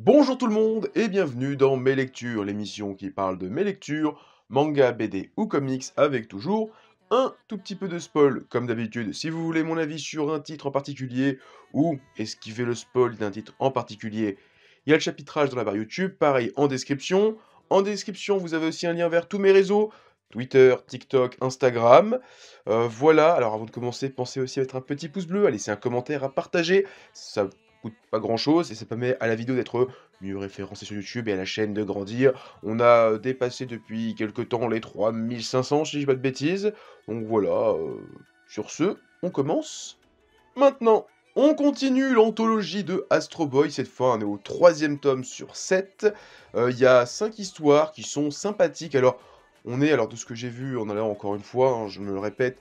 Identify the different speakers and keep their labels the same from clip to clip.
Speaker 1: Bonjour tout le monde et bienvenue dans Mes Lectures, l'émission qui parle de mes lectures, manga, BD ou comics avec toujours un tout petit peu de spoil. Comme d'habitude, si vous voulez mon avis sur un titre en particulier ou esquiver le spoil d'un titre en particulier, il y a le chapitrage dans la barre YouTube, pareil en description. En description, vous avez aussi un lien vers tous mes réseaux, Twitter, TikTok, Instagram. Voilà, alors avant de commencer, pensez aussi à mettre un petit pouce bleu, à laisser un commentaire, à partager. Ça coûte pas grand chose et ça permet à la vidéo d'être mieux référencée sur YouTube et à la chaîne de grandir. On a dépassé depuis quelque temps les 3500 si je dis pas de bêtises. Donc voilà, sur ce, on commence maintenant. On continue l'anthologie de Astro Boy, cette fois on est au troisième tome sur 7. Il y a 5 histoires qui sont sympathiques. Alors de ce que j'ai vu en allant encore une fois, hein, je me le répète,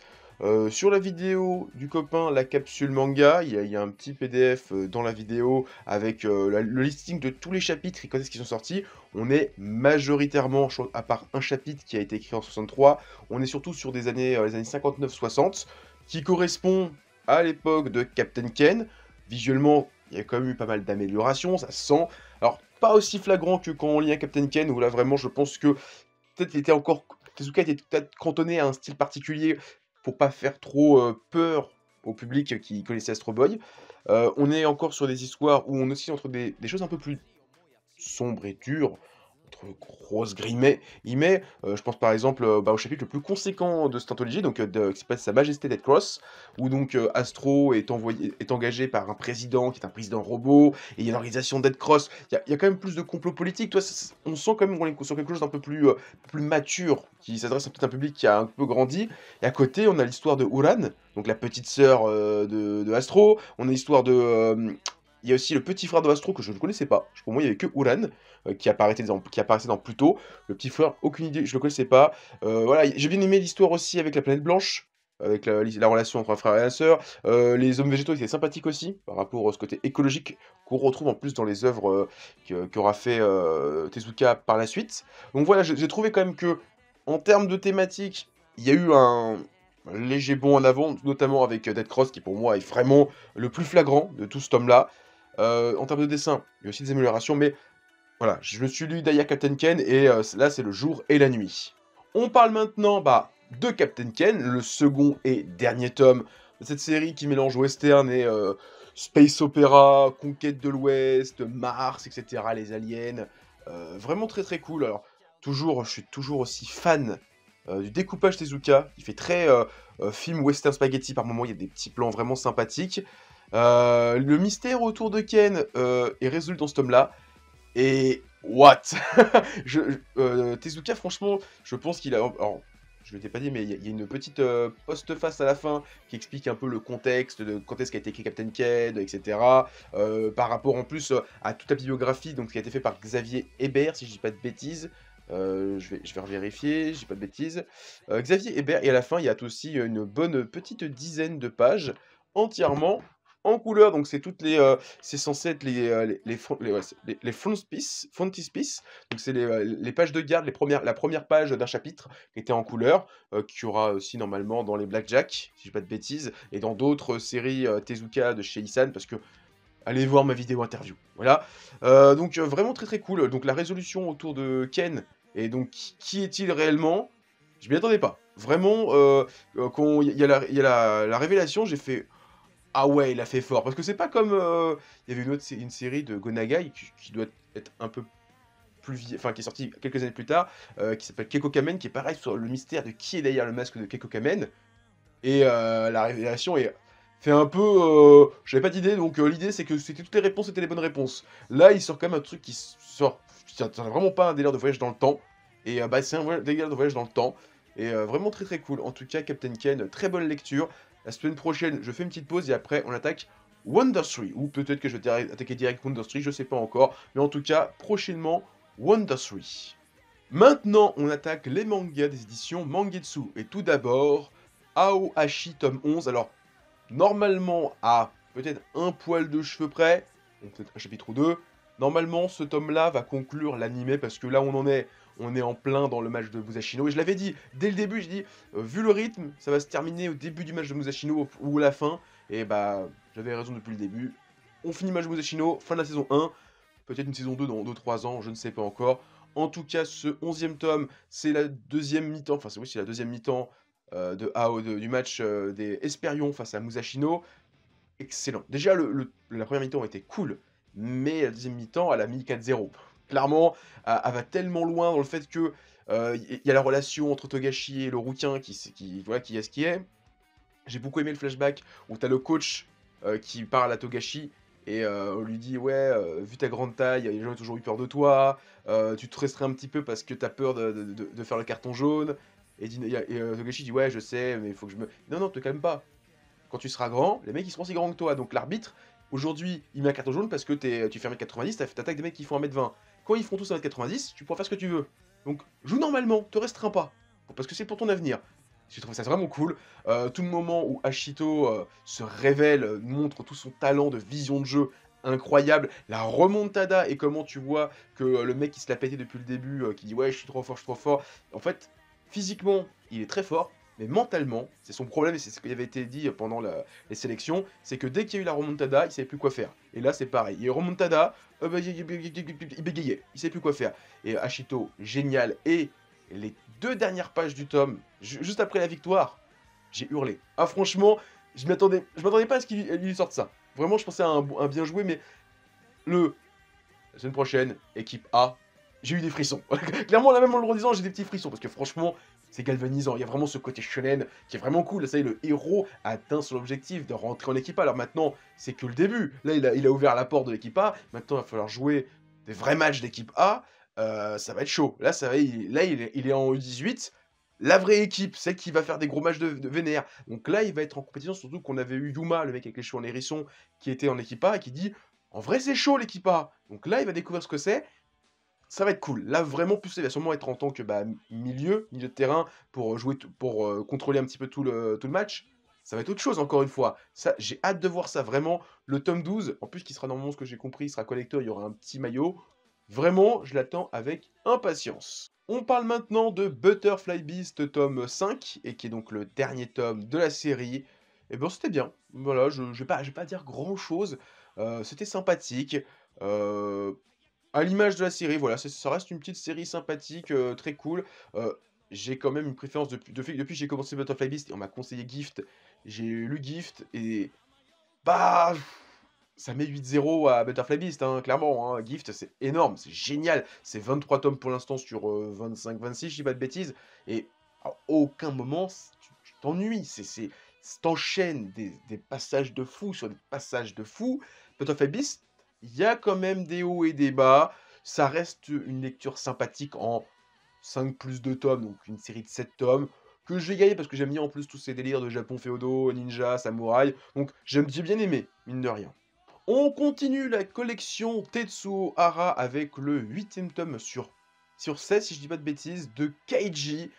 Speaker 1: sur la vidéo du copain, la capsule manga, il y a un petit PDF dans la vidéo avec le listing de tous les chapitres et quand est-ce qu'ils sont sortis. On est majoritairement, à part un chapitre qui a été écrit en 63, on est surtout sur des années, les années 59-60, qui correspond à l'époque de Captain Ken. Visuellement, il y a quand même eu pas mal d'améliorations, ça se sent. Alors, pas aussi flagrant que quand on lit un Captain Ken, où là vraiment je pense que peut-être il était encore Tezuka était peut-être cantonné à un style particulier pour pas faire trop, peur au public qui connaissait Astro Boy. On est encore sur des histoires où on oscille entre des choses un peu plus sombres et dures, entre grosses guillemets, je pense par exemple, au chapitre le plus conséquent de cette anthologie, donc qui s'appelle Sa Majesté Dead Cross, où donc Astro est engagé par un président qui est un président robot, et il y a l'organisation Dead Cross. Il y a quand même plus de complot politique, toi, on sent quand même qu'on est sur quelque chose d'un peu plus mature, qui s'adresse à peut-être un public qui a un peu grandi. Et à côté, on a l'histoire de Uran, donc la petite sœur de Astro. On a l'histoire de... il y a aussi le petit frère de Astro que je ne connaissais pas. Pour moi, il n'y avait que Uran qui apparaissait dans Pluto. Le petit frère, aucune idée, je le connaissais pas. Voilà, j'ai bien aimé l'histoire aussi avec la planète blanche, avec la relation entre un frère et un sœur. Les hommes végétaux étaient sympathiques aussi, par rapport à ce côté écologique qu'on retrouve en plus dans les œuvres qu'aura fait Tezuka par la suite. Donc voilà, j'ai trouvé quand même que, en termes de thématique, il y a eu un léger bond en avant, notamment avec Dead Cross, qui pour moi est vraiment le plus flagrant de tout ce tome-là. En termes de dessin, il y a aussi des améliorations, mais voilà, je me suis lu derrière Captain Ken et là, c'est le jour et la nuit. On parle maintenant de Captain Ken, le second et dernier tome de cette série qui mélange western et space opéra, conquête de l'Ouest, Mars, etc., les aliens. Vraiment très très cool. Alors, je suis toujours aussi fan du découpage Tezuka. Il fait très film western spaghetti par moments, il y a des petits plans vraiment sympathiques. Le mystère autour de Ken est résolu dans ce tome-là. Et what? Tezuka, franchement, je pense qu'il a. Alors, je ne l'ai pas dit, mais il y a une petite postface à la fin qui explique un peu le contexte de quand est-ce qu'a été écrit Captain Kidd, etc. Par rapport en plus à toute la bibliographie donc, qui a été fait par Xavier Hébert, si je dis pas de bêtises. Je vais revérifier, je dis pas de bêtises. Xavier Hébert, et à la fin, il y a aussi une bonne petite dizaine de pages entièrement en couleur. Donc, c'est censé être les frontispiece. Donc c'est les pages de garde, la première page d'un chapitre qui était en couleur, qu'il y aura aussi normalement dans les Blackjack, si je dis pas de bêtises, et dans d'autres séries Tezuka de chez Issan, parce que allez voir ma vidéo interview. Voilà. Donc vraiment très très cool. Donc la résolution autour de Ken, et donc qui est-il réellement? Je m'y attendais pas. Vraiment, quand il y a la révélation, j'ai fait ah ouais, il a fait fort. Parce que c'est pas comme. Il y avait une série de Gonagai qui doit être un peu plus enfin qui est sortie quelques années plus tard, qui s'appelle Keiko Kamen, qui est pareil sur le mystère de qui est derrière le masque de Keiko Kamen. Et la révélation fait un peu. J'avais pas d'idée, donc l'idée c'est que toutes les réponses étaient les bonnes réponses. Là, il sort quand même un truc qui sort. C'est vraiment pas un délire de voyage dans le temps. Et c'est un délire de voyage dans le temps. Et vraiment très très cool. En tout cas, Captain Ken, très bonne lecture. La semaine prochaine, je fais une petite pause et après, on attaque Wonder 3. Ou peut-être que je vais attaquer direct Wonder 3, je sais pas encore. Mais en tout cas, prochainement, Wonder 3. Maintenant, on attaque les mangas des éditions Mangetsu. Et tout d'abord, Aohashi tome 11. Alors, normalement, à peut-être un poil de cheveux près, donc peut-être un chapitre ou deux, normalement, ce tome-là va conclure l'animé, parce que là, on est en plein dans le match de Musashino. Et je l'avais dit, dès le début, je dis, vu le rythme, ça va se terminer au début du match de Musashino ou à la fin. Et bah, j'avais raison depuis le début. On finit le match de Musashino, fin de la saison 1. peut-être une saison 2 dans 2-3 ans, je ne sais pas encore. En tout cas, ce 11e tome, c'est la deuxième mi-temps, enfin c'est oui, c'est la deuxième mi-temps, du match, des Esperions face à Musashino. Excellent. Déjà la première mi-temps était cool, mais la deuxième mi-temps, elle a mis 4-0. Clairement, elle va tellement loin dans le fait que, il y a la relation entre Togashi et le rouquin qui voilà, qui est ce qui est. J'ai beaucoup aimé le flashback où t'as le coach, qui parle à Togashi et on lui dit: «Ouais, vu ta grande taille, les gens ont toujours eu peur de toi, tu te restreins un petit peu parce que t'as peur de faire le carton jaune» et Togashi dit: «Ouais, je sais, mais il faut que je me» «Non, non, te calme pas. Quand tu seras grand, les mecs ils seront aussi grands que toi. Donc l'arbitre, aujourd'hui, il met un carton jaune parce que tu fais 1m90, t'attaques des mecs qui font 1m20. Quand ils font tous 1m90, tu pourras faire ce que tu veux. Donc joue normalement, te restreins pas. Parce que c'est pour ton avenir. J'ai trouvé ça vraiment cool. Tout le moment où Ashito se révèle, montre tout son talent de vision de jeu incroyable. La remontada et comment tu vois que le mec qui se l'a pété depuis le début, qui dit ouais je suis trop fort, je suis trop fort. En fait, physiquement, il est très fort. Mais mentalement, c'est son problème et c'est ce qui avait été dit pendant les sélections, c'est que dès qu'il y a eu la remontada, il savait plus quoi faire. Et là, c'est pareil. Il y a eu remontada, il bégayait, il savait plus quoi faire. Et Ashito, génial. Et les 2 dernières pages du tome, juste après la victoire, j'ai hurlé. Ah franchement, je m'attendais pas à ce qu'il lui sorte ça. Vraiment, je pensais à un bien joué, mais la semaine prochaine, équipe A, j'ai eu des frissons. Clairement, là même en le redisant, j'ai des petits frissons, parce que franchement, c'est galvanisant. Il y a vraiment ce côté shonen qui est vraiment cool. Là, ça y est, le héros a atteint son objectif de rentrer en équipe A. Alors maintenant, c'est que le début. Là, il a ouvert la porte de l'équipe A. Maintenant, il va falloir jouer des vrais matchs d'équipe A. Ça va être chaud. Là, ça va, il est en U18. La vraie équipe, celle qui va faire des gros matchs de vénère. Donc là, il va être en compétition, surtout qu'on avait eu Yuma, le mec avec les cheveux en hérisson, qui était en équipe A et qui dit en vrai, c'est chaud l'équipe A. Donc là, il va découvrir ce que c'est. Ça va être cool. Là, vraiment, plus il va sûrement être en tant que bah, milieu de terrain pour jouer, pour contrôler un petit peu tout le match. Ça va être autre chose, encore une fois. Ça, j'ai hâte de voir ça, vraiment. Le tome 12, en plus, qui sera normalement, ce que j'ai compris, il sera collector, il y aura un petit maillot. Vraiment, je l'attends avec impatience. On parle maintenant de Butterfly Beast tome 5, et qui est donc le dernier tome de la série. Et ben c'était bien. Voilà, je vais pas dire grand-chose. C'était sympathique. Euh, à l'image de la série, voilà, ça reste une petite série sympathique, très cool. J'ai quand même une préférence depuis que j'ai commencé Butterfly Beast et on m'a conseillé Gift. J'ai lu Gift et bah, ça met 8-0 à Butterfly Beast, hein, clairement, hein. Gift, c'est énorme, c'est génial. C'est 23 tomes pour l'instant sur 25-26, je dis pas de bêtises. Et à aucun moment, tu t'ennuies. T'enchaînes des passages de fou sur des passages de fou. Butterfly Beast, il y a quand même des hauts et des bas. Ça reste une lecture sympathique en 5 plus 2 tomes, donc une série de 7 tomes que j'ai gagné parce que j'aime bien en plus tous ces délires de Japon féodaux, ninja, samouraï. Donc j'ai bien aimé, mine de rien. On continue la collection Tetsuo Hara avec le 8e tome sur 16, si je dis pas de bêtises, de Keiji.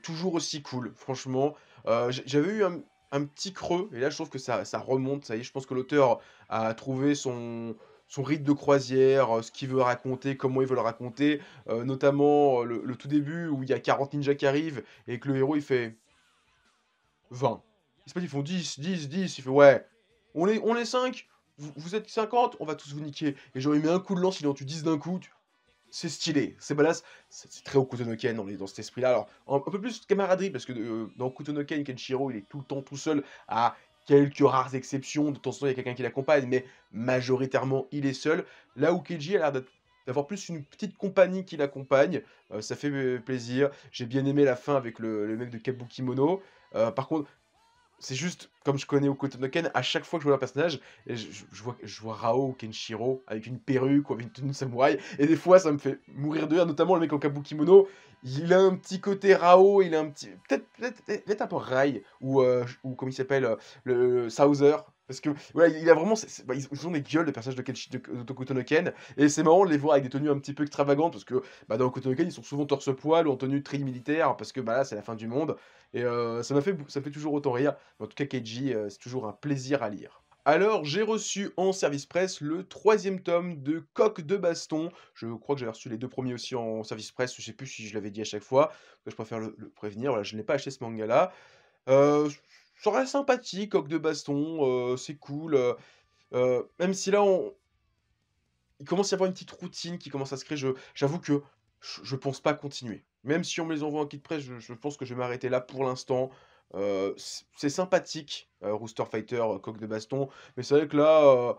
Speaker 1: Toujours aussi cool, franchement. J'avais eu un petit creux, et là je trouve que ça remonte, ça y est, je pense que l'auteur a trouvé son rythme de croisière, ce qu'il veut raconter, comment il veut le raconter, notamment le tout début où il y a 40 ninjas qui arrivent et que le héros il fait 20. C'est pas qu'ils font 10, 10, 10. Il fait ouais, on est 5, vous êtes 50, on va tous vous niquer. Et genre, il met un coup de lance, il en tue 10 d'un coup. C'est stylé, c'est badass. C'est très Okutonoken, on est dans cet esprit-là. Alors, un peu plus de camaraderie, parce que dans Okutonoken, Kenshiro, il est tout le temps tout seul, à quelques rares exceptions. De temps en temps, il y a quelqu'un qui l'accompagne, mais majoritairement, il est seul. Là où Keiji a l'air d'avoir plus une petite compagnie qui l'accompagne, ça fait plaisir. J'ai bien aimé la fin avec le mec de Kabukimono. Par contre, c'est juste, comme je connais Okutonoken, à chaque fois que je vois un personnage, et je vois Rao ou Kenshiro avec une perruque ou avec une tenue de samouraï, et des fois ça me fait mourir de rire, notamment le mec en Kabukimono, il a un petit côté Rao, il a un petit. Peut-être un peu Rai, ou comme il s'appelle, le Souser. Parce que, voilà, il a vraiment. Bah, ils ont des gueules de personnages de Okutonoken, et c'est marrant de les voir avec des tenues un petit peu extravagantes, parce que bah, dans Okutonoken, ils sont souvent torse-poil ou en tenue très militaire, parce que bah, là, c'est la fin du monde, et ça me fait toujours autant rire. En tout cas, Keiji, c'est toujours un plaisir à lire. Alors, j'ai reçu en service presse le 3e tome de Coq de Baston. Je crois que j'avais reçu les 2 premiers aussi en service presse, je sais plus si je l'avais dit à chaque fois, je préfère le prévenir. Voilà, je n'ai pas acheté ce manga-là. Heu, Ça reste sympathique, Coq de Baston, c'est cool, même si là, il commence à y avoir une petite routine qui commence à se créer. J'avoue que je pense pas continuer. Même si on me les envoie en kit presse, je pense que je vais m'arrêter là pour l'instant. C'est sympathique, Rooster Fighter, coq de baston, mais c'est vrai que là,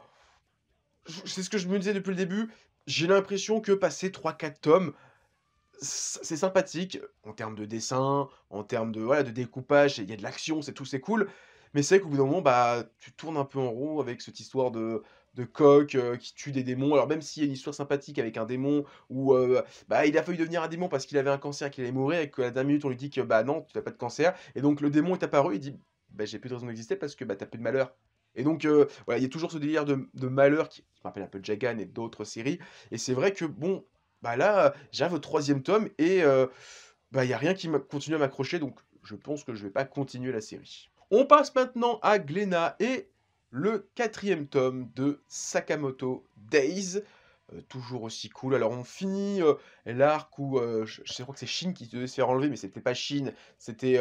Speaker 1: c'est ce que je me disais depuis le début, j'ai l'impression que passer 3 4 tomes, c'est sympathique en termes de dessin, en termes de, voilà, de découpage, il y a de l'action, c'est cool. Mais c'est vrai qu'au bout d'un moment, bah, tu tournes un peu en rond avec cette histoire de coq, qui tue des démons. Alors même s'il y a une histoire sympathique avec un démon où, bah, il a failli devenir un démon parce qu'il avait un cancer, qu'il allait mourir et qu'à la dernière minute on lui dit que, bah, non, tu as pas de cancer et donc le démon est apparu, il dit: «Bah, j'ai plus de raison d'exister parce que, bah, tu plus de malheur» et donc voilà, il y a toujours ce délire de malheur qui me rappelle un peu Jagan et d'autres séries et c'est vrai que bon, bah, là, j'arrive au 3e tome et bah, il y a rien qui m'a continue à m'accrocher, donc je pense que je vais pas continuer la série. On passe maintenant à Glénat et le 4e tome de Sakamoto Days, toujours aussi cool. Alors on finit, l'arc où, je crois que c'est Shin qui devait se faire enlever, mais c'était pas Shin, c'était,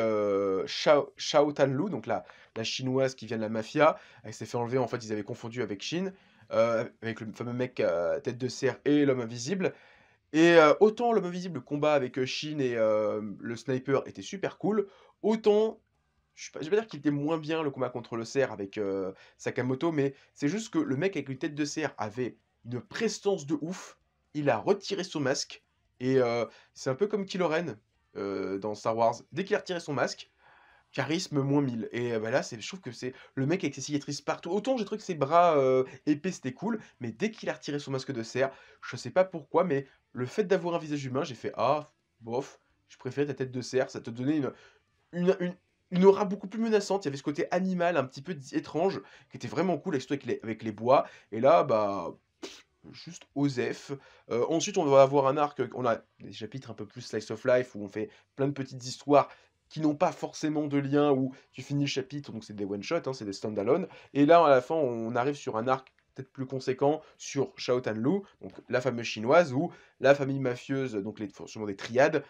Speaker 1: Shao Tanlu, donc la chinoise qui vient de la mafia. Elle s'est fait enlever, en fait, ils avaient confondu avec Shin, avec le fameux mec, tête de cerf et l'homme invisible et autant l'homme invisible, le combat avec, Shin et le sniper était super cool, autant je vais pas dire qu'il était moins bien le combat contre le cerf avec, Sakamoto, mais c'est juste que le mec avec une tête de cerf avait une prestance de ouf. Il a retiré son masque et c'est un peu comme Kylo Ren, dans Star Wars. Dès qu'il a retiré son masque, charisme -1000 et bah, là, je trouve que c'est le mec avec ses cicatrices partout. Autant j'ai trouvé que ses bras, épais, c'était cool, mais dès qu'il a retiré son masque de cerf, je sais pas pourquoi, mais le fait d'avoir un visage humain, j'ai fait: «Ah, bof, je préférais ta tête de cerf». Ça te donnait une une une aura beaucoup plus menaçante. Il y avait ce côté animal un petit peu étrange qui était vraiment cool, avec surtout avec les bois et là, bah, juste osef. Ensuite, on va avoir un arc, on a des chapitres un peu plus slice of life où on fait plein de petites histoires qui n'ont pas forcément de lien, où tu finis le chapitre, donc c'est des one shot, hein, c'est des stand-alone et là, à la fin, on arrive sur un arc peut-être plus conséquent sur Shao Tanlu, donc la fameuse chinoise où la famille mafieuse, donc sûrement des triades,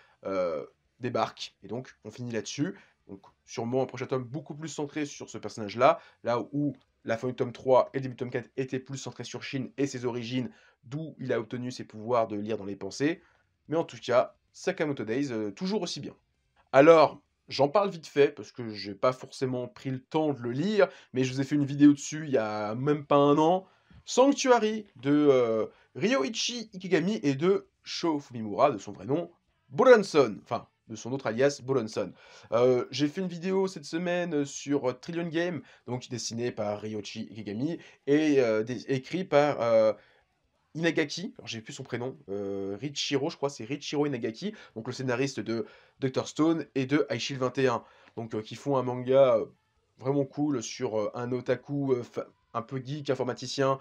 Speaker 1: débarque et donc on finit là-dessus. Donc sûrement un prochain tome beaucoup plus centré sur ce personnage-là, là où la fin du tome 3 et le début du tome 4 étaient plus centrés sur Shin et ses origines, d'où il a obtenu ses pouvoirs de lire dans les pensées. Mais en tout cas, Sakamoto Days, toujours aussi bien. Alors, j'en parle vite fait parce que j'ai pas forcément pris le temps de le lire, mais je vous ai fait une vidéo dessus il y a même pas un an. Sanctuary de Ryoichi Ikigami et de Sho Fumimura, de son vrai nom, Boronson, enfin de son autre alias Boronson. J'ai fait une vidéo cette semaine sur Trillion Game, donc dessiné par Ryoichi Ikigami et écrit par Inagaki, alors j'ai plus son prénom, Richiro, je crois, c'est Richiro Inagaki, donc le scénariste de Dr Stone et de High Shield 21, donc qui font un manga, vraiment cool sur, un otaku, un peu geek, informaticien,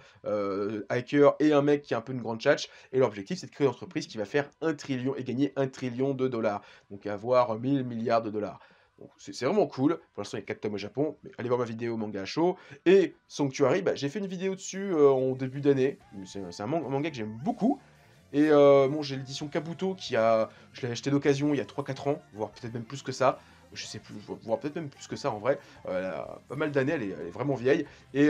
Speaker 1: hacker et un mec qui a un peu une grande tchatche et l'objectif, c'est de créer une entreprise qui va faire 1 000 000 et gagner 1 000 000 de dollars, donc avoir 1000 milliards de dollars. Donc c'est vraiment cool. Pour l'instant, il y a 4 tomes au Japon, mais allez voir ma vidéo Manga Show et Sanctuary, bah, j'ai fait une vidéo dessus, en début d'année. C'est un manga que j'aime beaucoup et bon, j'ai l'édition Kabuto je l'ai acheté d'occasion il y a 3 4 ans, voire peut-être même plus que ça. Je sais plus, voire peut-être même plus que ça en vrai. Elle a pas mal d'années, elle est vraiment vieille et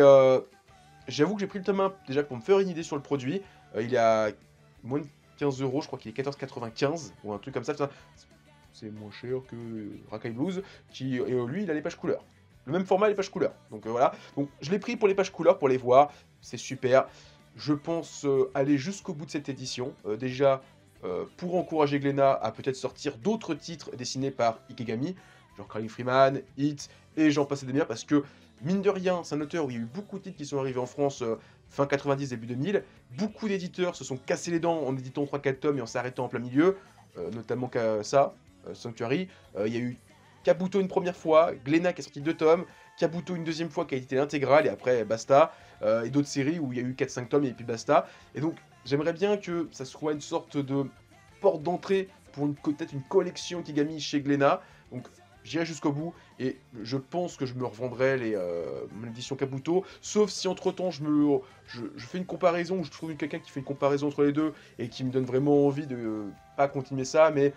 Speaker 1: j'avoue que j'ai pris le tome 1 déjà pour me faire une idée sur le produit. Il est à moins de 15 €, je crois qu'il est 14,95 ou un truc comme ça. C'est moins cher que Rakai Blues, lui, il a les pages couleurs. Le même format, les pages couleurs. Donc voilà. Donc je l'ai pris pour les pages couleurs, pour les voir. C'est super. Je pense aller jusqu'au bout de cette édition. Déjà, pour encourager Glénat à peut-être sortir d'autres titres dessinés par Ikegami, genre Crying Freeman, Hit, et j'en passe des meilleurs, parce que, mine de rien, c'est un auteur où il y a eu beaucoup de titres qui sont arrivés en France fin 90, début 2000. Beaucoup d'éditeurs se sont cassés les dents en éditant 3 4 tomes et en s'arrêtant en plein milieu, notamment ça. Sanctuary. Il y a eu Kabuto une première fois, Glénat qui a sorti 2 tomes, Kabuto une deuxième fois qui a édité l'intégrale et après basta. Et d'autres séries où il y a eu 4 5 tomes et puis basta. Et donc j'aimerais bien que ça soit une sorte de porte d'entrée pour peut-être une collection Kigami chez Glénat. Donc j'irai jusqu'au bout et je pense que je me revendrai mon édition Kabuto, sauf si entre temps je fais une comparaison, ou je trouve quelqu'un qui fait une comparaison entre les deux et qui me donne vraiment envie de pas continuer ça, mais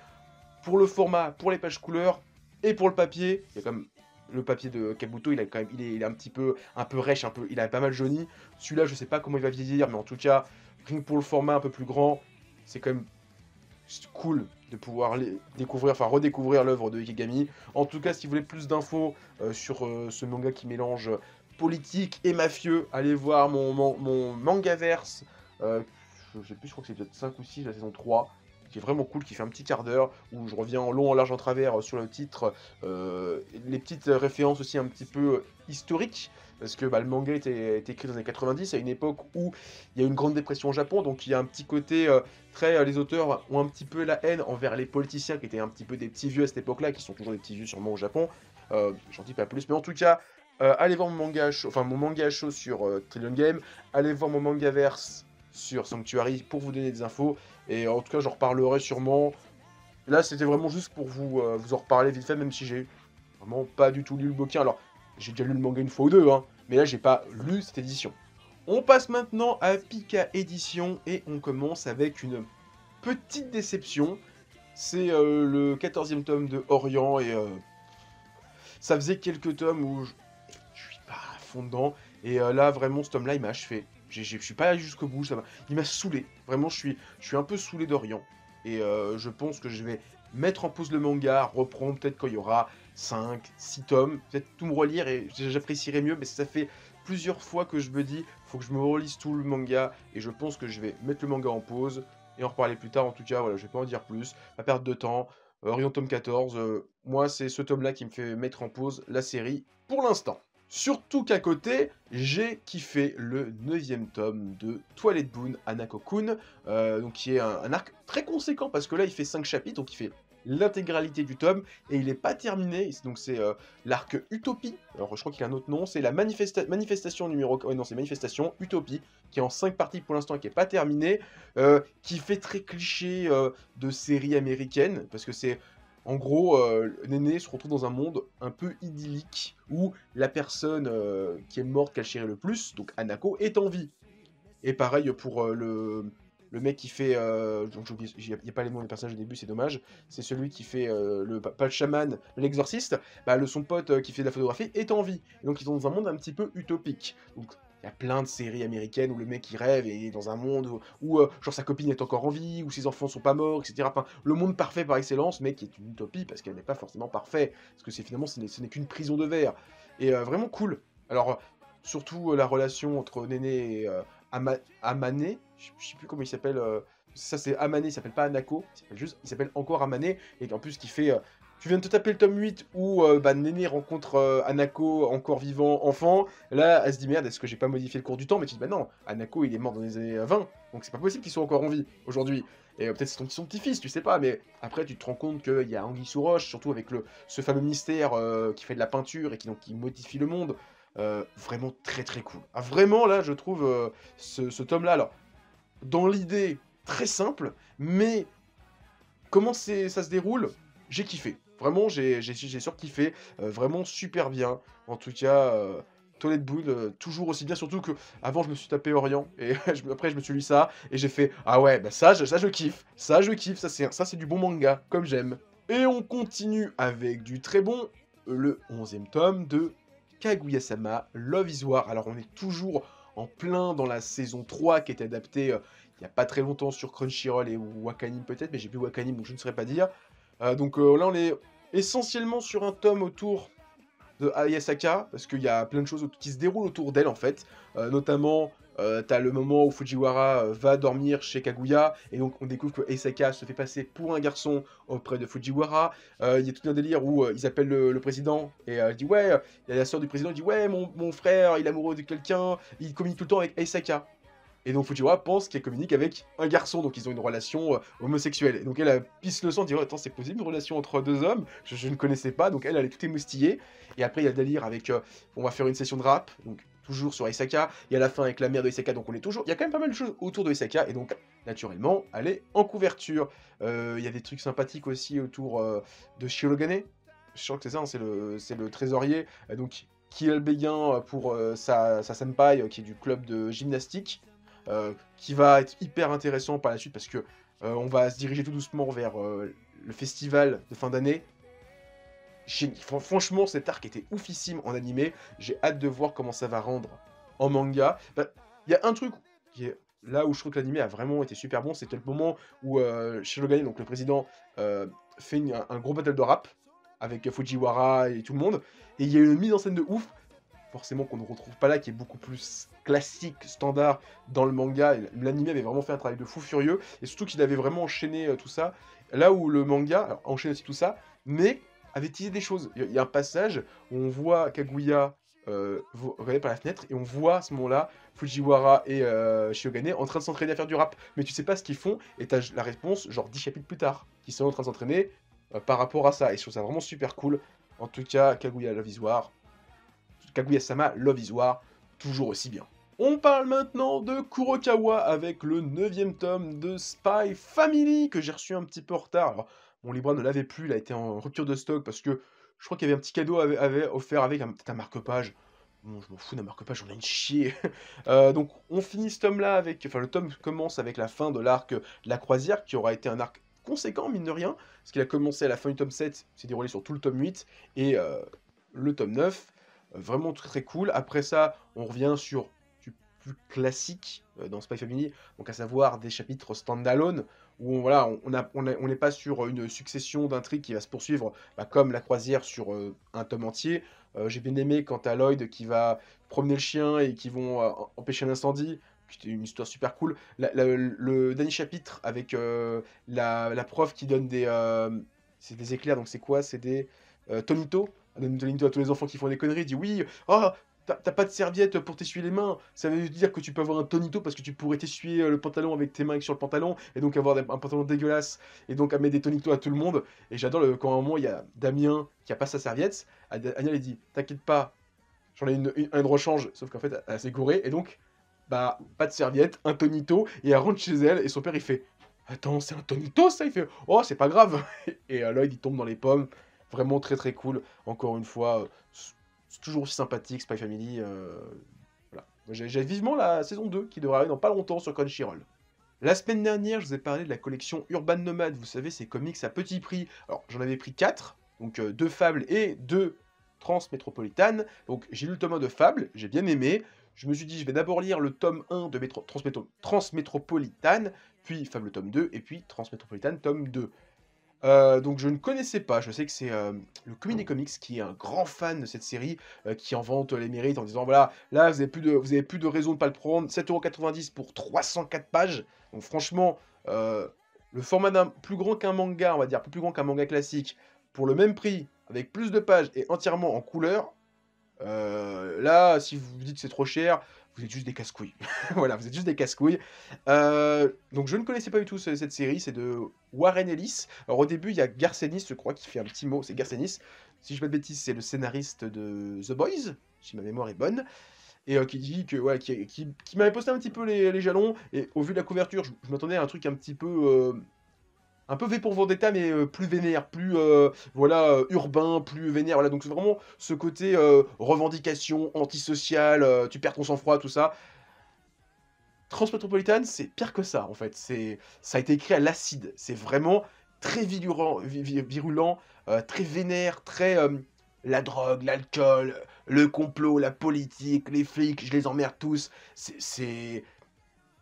Speaker 1: pour le format, pour les pages couleurs et pour le papier, il y a quand même le papier de Kabuto, il a quand même, il est un peu rêche, il a pas mal jauni. Celui-là, je sais pas comment il va vieillir, mais en tout cas, rien que pour le format un peu plus grand, c'est quand même cool de pouvoir découvrir, enfin redécouvrir l'œuvre de Ikegami. En tout cas, si vous voulez plus d'infos sur ce manga qui mélange politique et mafieux, allez voir mon Mangaverse. Je sais plus, je crois que c'est peut-être 5 ou 6, la saison 3, qui est vraiment cool, qui fait un petit quart d'heure, où je reviens en long, en large, en travers sur le titre, les petites références aussi un petit peu historiques, parce que bah, le manga était écrit dans les années 90, à une époque où il y a eu une grande dépression au Japon, donc il y a un petit côté très... les auteurs ont un petit peu la haine envers les politiciens, qui étaient un petit peu des petits vieux à cette époque-là, qui sont toujours des petits vieux sûrement au Japon, j'en dis pas plus, mais en tout cas, allez voir mon manga show, enfin mon manga show sur Trillion Game, allez voir mon Mangaverse sur Sanctuary pour vous donner des infos, et en tout cas j'en reparlerai sûrement. Là c'était vraiment juste pour vous en reparler vite fait, même si j'ai vraiment pas du tout lu le bouquin. Alors j'ai déjà lu le manga une fois ou deux, hein, mais là j'ai pas lu cette édition. On passe maintenant à Pika Édition, et on commence avec une petite déception. C'est le 14e tome de Orient, et ça faisait quelques tomes où je suis pas à fond dedans, et là vraiment ce tome là il m'a achevé. Je suis pas allé jusqu'au bout, il m'a saoulé. Vraiment je suis un peu saoulé d'Orient, et je pense que je vais mettre en pause le manga, reprendre peut-être quand il y aura 5, 6 tomes, peut-être tout me relire, et j'apprécierai mieux, mais ça fait plusieurs fois que je me dis faut que je me relise tout le manga, et je pense que je vais mettre le manga en pause et en reparler plus tard. En tout cas voilà, je vais pas en dire plus, pas perdre de temps. Orient tome 14, moi c'est ce tome là qui me fait mettre en pause la série pour l'instant. Surtout qu'à côté, j'ai kiffé le 9e tome de Twilight Boon Hanako-kun, donc qui est un arc très conséquent, parce que là il fait 5 chapitres, donc il fait l'intégralité du tome, et il n'est pas terminé, donc c'est l'arc Utopie, alors je crois qu'il a un autre nom, c'est la manifestation numéro... Ouais non, c'est manifestation, Utopie, qui est en 5 parties pour l'instant, qui n'est pas terminée, qui fait très cliché de série américaine, parce que c'est... En gros, Néné se retrouve dans un monde un peu idyllique, où la personne qui est morte qu'elle chérit le plus, donc Hanako, est en vie. Et pareil pour le mec qui fait... donc il n'y a pas les noms des personnages au début, c'est dommage. C'est celui qui fait pas le chaman, l'exorciste. Bah, son pote qui fait de la photographie est en vie. Et donc ils sont dans un monde un petit peu utopique. Donc il y a plein de séries américaines où le mec il rêve et est dans un monde où genre sa copine est encore en vie, où ses enfants sont pas morts, etc. Enfin, le monde parfait par excellence, mais qui est une utopie parce qu'elle n'est pas forcément parfaite. Parce que finalement ce n'est qu'une prison de verre. Et vraiment cool. Alors, surtout la relation entre Néné et Amane, je sais plus comment il s'appelle, ça c'est Amane, il s'appelle pas Anako, il s'appelle encore Amane, et en plus qui fait... tu viens de te taper le tome 8 où bah, Néné rencontre Hanako, encore vivant, enfant. Là, elle se dit merde, est-ce que j'ai pas modifié le cours du temps? Mais tu te dis bah non, Hanako il est mort dans les années 20, donc c'est pas possible qu'il soit encore en vie aujourd'hui. Et peut-être c'est son petit-fils, tu sais pas, mais après tu te rends compte qu'il y a Anguille sous roche, surtout avec ce fameux mystère qui fait de la peinture et qui modifie le monde. Vraiment très très cool. Ah, vraiment là, je trouve ce tome-là, alors, dans l'idée, très simple, mais comment ça se déroule, j'ai kiffé. Vraiment, j'ai surkiffé, vraiment super bien. En tout cas, Toilette Boon, toujours aussi bien, surtout que avant je me suis tapé Orient, et après je me suis lu ça, et j'ai fait « Ah ouais, bah ça je kiffe, ça c'est du bon manga, comme j'aime. » Et on continue avec du très bon, le 11e tome de Kaguya-sama Love is War. Alors on est toujours en plein dans la saison 3 qui est adaptée il n'y a pas très longtemps sur Crunchyroll et Wakanim peut-être, mais j'ai plus Wakanim donc je ne saurais pas dire. Donc là on est essentiellement sur un tome autour de Ayasaka, parce qu'il y a plein de choses qui se déroulent autour d'elle en fait, notamment t'as le moment où Fujiwara va dormir chez Kaguya, et donc on découvre que Ayasaka se fait passer pour un garçon auprès de Fujiwara. Il y a tout un délire où ils appellent le président, et il dit ouais, il y a la soeur du président, il dit ouais, mon frère il est amoureux de quelqu'un, il communique tout le temps avec Ayasaka. Et donc Fujiwara pense qu'elle communique avec un garçon, donc ils ont une relation homosexuelle. Et donc elle pisse le sang, dit oh, attends, c'est possible une relation entre deux hommes, je ne connaissais pas, donc elle est tout émoustillée. Et après il y a le délire avec on va faire une session de rap, donc toujours sur Isaka, et à la fin avec la mère de Isaka, donc on est toujours... Il y a quand même pas mal de choses autour de Isaka, et donc naturellement elle est en couverture. Il y a des trucs sympathiques aussi autour de Shirogane, je crois que c'est ça, hein, c'est le trésorier, donc qui est le béguin pour sa senpai, qui est du club de gymnastique. Qui va être hyper intéressant par la suite, parce que on va se diriger tout doucement vers le festival de fin d'année. Franchement, cet arc était oufissime en animé. J'ai hâte de voir comment ça va rendre en manga. Bah, y a un truc qui est là où je trouve que l'anime a vraiment été super bon, c'était le moment où, Shirogane, donc le président, fait un gros battle de rap avec Fujiwara et tout le monde et il y a une mise en scène de ouf, forcément qu'on ne retrouve pas là, qui est beaucoup plus classique, standard dans le manga. L'anime avait vraiment fait un travail de fou furieux, et surtout qu'il avait vraiment enchaîné tout ça. Là où le manga alors, enchaîne aussi tout ça, mais avait teasé des choses. Il y a un passage où on voit Kaguya regarder par la fenêtre, et on voit à ce moment-là Fujiwara et Shiogane en train de s'entraîner à faire du rap. Mais tu sais pas ce qu'ils font, et t'as la réponse genre 10 chapitres plus tard, qui sont en train de s'entraîner par rapport à ça. Et je trouve ça vraiment super cool. En tout cas, Kaguya Love is War, Kaguya-sama Love is War, toujours aussi bien. On parle maintenant de Kurokawa avec le 9e tome de Spy Family que j'ai reçu un petit peu en retard. Alors, mon libraire ne l'avait plus, il a été en rupture de stock parce que je crois qu'il y avait un petit cadeau offert avec peut-être un marque-page. Bon, je m'en fous d'un marque-page, j'en ai une chier. Donc, on finit ce tome-là avec. Enfin, le tome commence avec la fin de l'arc de la croisière qui aura été un arc conséquent, mine de rien, parce qu'il a commencé à la fin du tome 7, s'est déroulé sur tout le tome 8 et le tome 9. Vraiment très très cool. Après ça, on revient sur du plus classique dans Spy Family, donc à savoir des chapitres standalone, où voilà, on n'est pas sur une succession d'intrigues qui va se poursuivre comme la croisière sur un tome entier. J'ai bien aimé quant à Lloyd qui va promener le chien et qui vont empêcher un incendie. C'était une histoire super cool. Le dernier chapitre avec la prof qui donne c'est des éclairs, donc c'est quoi? C'est des Tonito. Elle donne Tonito à tous les enfants qui font des conneries. Il dit oui, oh, t'as pas de serviette pour t'essuyer les mains. Ça veut dire que tu peux avoir un Tonito parce que tu pourrais t'essuyer le pantalon avec tes mains sur le pantalon et donc avoir un pantalon dégueulasse et donc à mettre des Tonitos à tout le monde. Et j'adore quand à un moment il y a Damien qui a pas sa serviette. Anya lui dit t'inquiète pas, j'en ai un de rechange, sauf qu'en fait elle s'est gourée et donc bah pas de serviette, un Tonito et elle rentre chez elle et son père il fait attends, c'est un Tonito ça? Il fait oh, c'est pas grave. Et Lloyd il tombe dans les pommes. Vraiment très très cool. Encore une fois, c'est toujours aussi sympathique Spy Family. Voilà. J'ai vivement la saison 2 qui devrait arriver dans pas longtemps sur Crunchyroll. La semaine dernière, je vous ai parlé de la collection Urban Nomad. Vous savez, ces comics à petit prix. Alors, j'en avais pris 4, donc 2 fables et 2 transmétropolitanes. Donc, j'ai lu le tome 1 de Fables, j'ai bien aimé. Je me suis dit, je vais d'abord lire le tome 1 de Transmétropolitane, puis Fable tome 2, et puis Transmétropolitane tome 2. Donc je ne connaissais pas, je sais que c'est le Community Comics qui est un grand fan de cette série, qui en vante les mérites en disant voilà, là vous avez plus de raison de pas le prendre, 7,90 € pour 304 pages. Donc franchement, le format d'un plus grand qu'un manga, on va dire, plus grand qu'un manga classique, pour le même prix, avec plus de pages et entièrement en couleur, là, si vous vous dites que c'est trop cher, vous êtes juste des casse-couilles. Voilà, vous êtes juste des casse-couilles. Donc je ne connaissais pas du tout cette série, c'est de Warren Ellis. Alors au début, il y a Garcenis, je crois, qui fait un petit mot, c'est Garcenis. Si je ne dis pas de bêtises, c'est le scénariste de The Boys, si ma mémoire est bonne. Et qui dit que, ouais, qui m'avait posté un petit peu les jalons, et au vu de la couverture, je m'attendais à un truc un peu V pour Vendetta, mais plus vénère, plus voilà, urbain, plus vénère. Voilà, donc c'est vraiment ce côté revendication, antisocial, tu perds ton sang-froid, tout ça. Transmétropolitane, c'est pire que ça, en fait. Ça a été écrit à l'acide. C'est vraiment très virulent, très vénère, très la drogue, l'alcool, le complot, la politique, les flics, je les emmerde tous.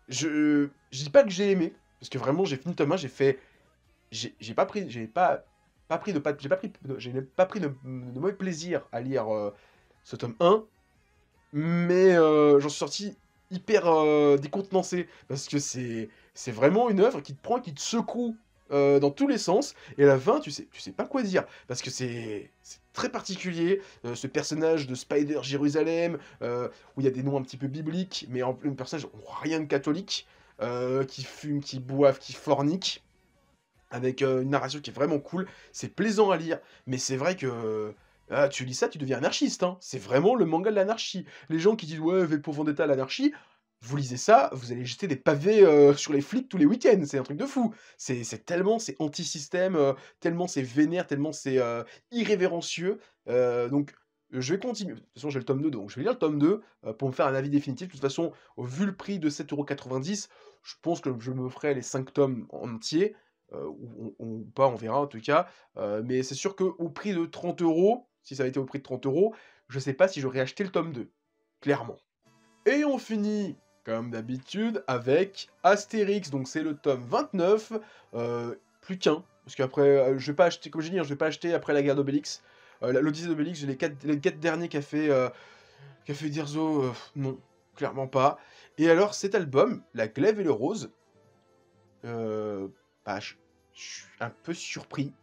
Speaker 1: Je dis pas que j'ai aimé, parce que vraiment, j'ai fini le tome 1, j'ai fait j'ai pas pris de mauvais plaisir à lire ce tome 1, mais j'en suis sorti hyper décontenancé parce que c'est vraiment une œuvre qui te prend, qui te secoue dans tous les sens, et à la fin tu sais pas quoi dire parce que c'est très particulier, ce personnage de Spider Jérusalem où il y a des noms un petit peu bibliques, mais un personnage rien de catholique, qui fume, qui boive, qui fornique avec une narration qui est vraiment cool. C'est plaisant à lire, mais c'est vrai que tu lis ça, tu deviens anarchiste, hein. C'est vraiment le manga de l'anarchie. Les gens qui disent ouais, V pour Vendetta, l'anarchie, vous lisez ça, vous allez jeter des pavés sur les flics tous les week-ends. C'est un truc de fou. C'est tellement c'est anti-système, tellement c'est vénère, tellement c'est irrévérencieux. Donc je vais continuer. De toute façon, j'ai le tome 2, donc je vais lire le tome 2 pour me faire un avis définitif. De toute façon, vu le prix de 7,90 €, je pense que je me ferai les 5 tomes en entier. Ou pas, on verra en tout cas. Mais c'est sûr qu'au prix de 30 €, si ça avait été au prix de 30 €, je sais pas si j'aurais acheté le tome 2, clairement. Et on finit comme d'habitude, avec Astérix, donc c'est le tome 29, plus qu'un, parce qu'après, je vais pas acheter, comme j'ai dit, hein, je vais pas acheter après la guerre d'Obélix. L'Odyssée d'Obélix, j'ai les quatre derniers qu'a fait Dirzo, non, clairement pas. Et alors, cet album, La Glaive et le Rose, euh, bah, je suis un peu surpris.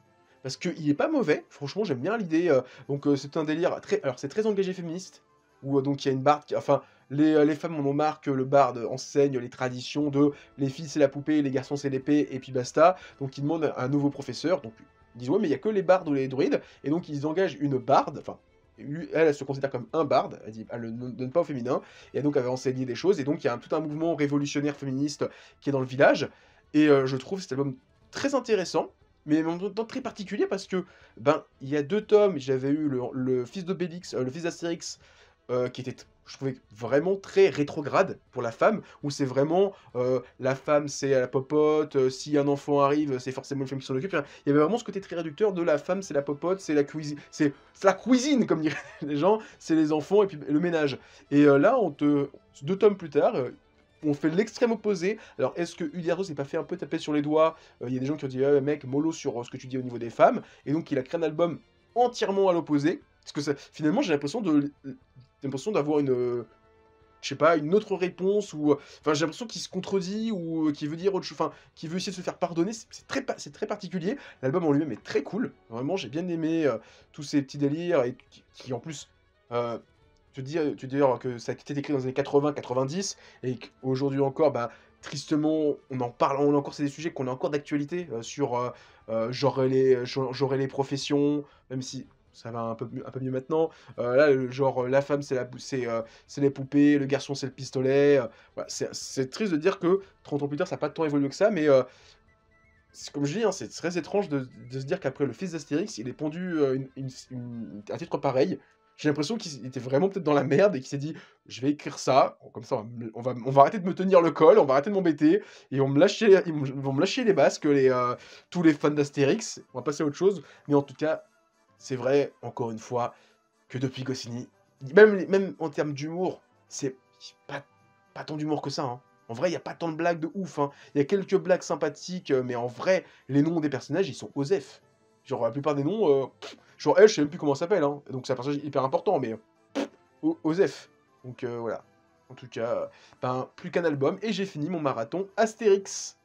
Speaker 1: Parce qu'il est pas mauvais, franchement j'aime bien l'idée, donc c'est un délire très alors c'est très engagé féministe, où donc il y a une barde qui enfin les femmes en ont marre que le barde enseigne les traditions de les filles c'est la poupée, les garçons c'est l'épée et puis basta. Donc ils demandent un nouveau professeur, donc ils disent: «Ouais mais il y a que les bardes ou les druides» et donc ils engagent une barde, enfin lui elle, elle se considère comme un barde, elle dit elle le donne pas au féminin et donc elle va enseigner des choses et donc il y a tout un mouvement révolutionnaire féministe qui est dans le village et je trouve cet album très intéressant mais en même temps très particulier parce que, ben, il y a 2 tomes, j'avais eu le fils d'Obélix, le fils d'Astérix, qui était je trouvais vraiment très rétrograde pour la femme, où c'est vraiment, la femme c'est la popote, si un enfant arrive, c'est forcément une femme qui s'en occupe. Enfin, il y avait vraiment ce côté très réducteur de la femme c'est la popote, c'est la cuisine comme diraient les gens, c'est les enfants et puis le ménage. Et là on te 2 tomes plus tard, on fait l'extrême opposé. Alors, est-ce que Uderzo s'est pas fait un peu taper sur les doigts? Il y a des gens qui ont dit: «Ah mec, mollo sur, ce que tu dis au niveau des femmes» et donc il a créé un album entièrement à l'opposé. Parce que ça finalement, j'ai l'impression d'avoir une, je sais pas, une autre réponse ou, enfin, j'ai l'impression qu'il se contredit ou, qu'il veut dire autre chose, enfin, qu'il veut essayer de se faire pardonner. C'est très particulier. L'album en lui-même est très cool. Vraiment, j'ai bien aimé, tous ces petits délires et qui en plus, heu, te dire que ça a été écrit dans les années 80-90 et qu'aujourd'hui encore, bah, tristement, on en parle, on a encore c'est des sujets qu'on a encore d'actualité, sur, j'aurais les professions, même si ça va un peu mieux maintenant. Là, genre, la femme, c'est les poupées, le garçon, c'est le pistolet, voilà, c'est triste de dire que 30 ans plus tard, ça a pas tant évolué que ça, mais c'est comme je dis, hein, c'est très étrange de se dire qu'après le fils d'Astérix, il ait pondu, un titre pareil. J'ai l'impression qu'il était vraiment peut-être dans la merde et qu'il s'est dit: «Je vais écrire ça, comme ça on va arrêter de me tenir le col, on va arrêter de m'embêter et ils vont me lâcher les basques tous les fans d'Astérix, on va passer à autre chose». Mais en tout cas, c'est vrai, encore une fois, que depuis Goscinny, même en termes d'humour, c'est pas pas tant d'humour que ça, hein. En vrai, il y a pas tant de blagues de ouf, hein. Il y a quelques blagues sympathiques, mais en vrai, les noms des personnages, ils sont OSEF. Genre, la plupart des noms, genre elle, je sais même plus comment elle s'appelle, hein. Donc c'est un personnage hyper important, mais OSEF. Donc voilà. En tout cas, ben, plus qu'un album et j'ai fini mon marathon Astérix.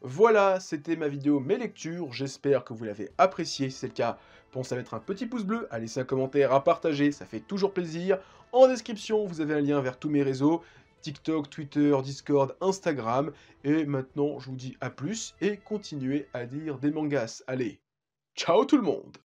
Speaker 1: Voilà, c'était ma vidéo Mes lectures, j'espère que vous l'avez apprécié. Si c'est le cas, pensez à mettre un petit pouce bleu, à laisser un commentaire, à partager, ça fait toujours plaisir. En description, vous avez un lien vers tous mes réseaux, TikTok, Twitter, Discord, Instagram. Et maintenant, je vous dis à plus et continuez à lire des mangas. Allez, ciao tout le monde!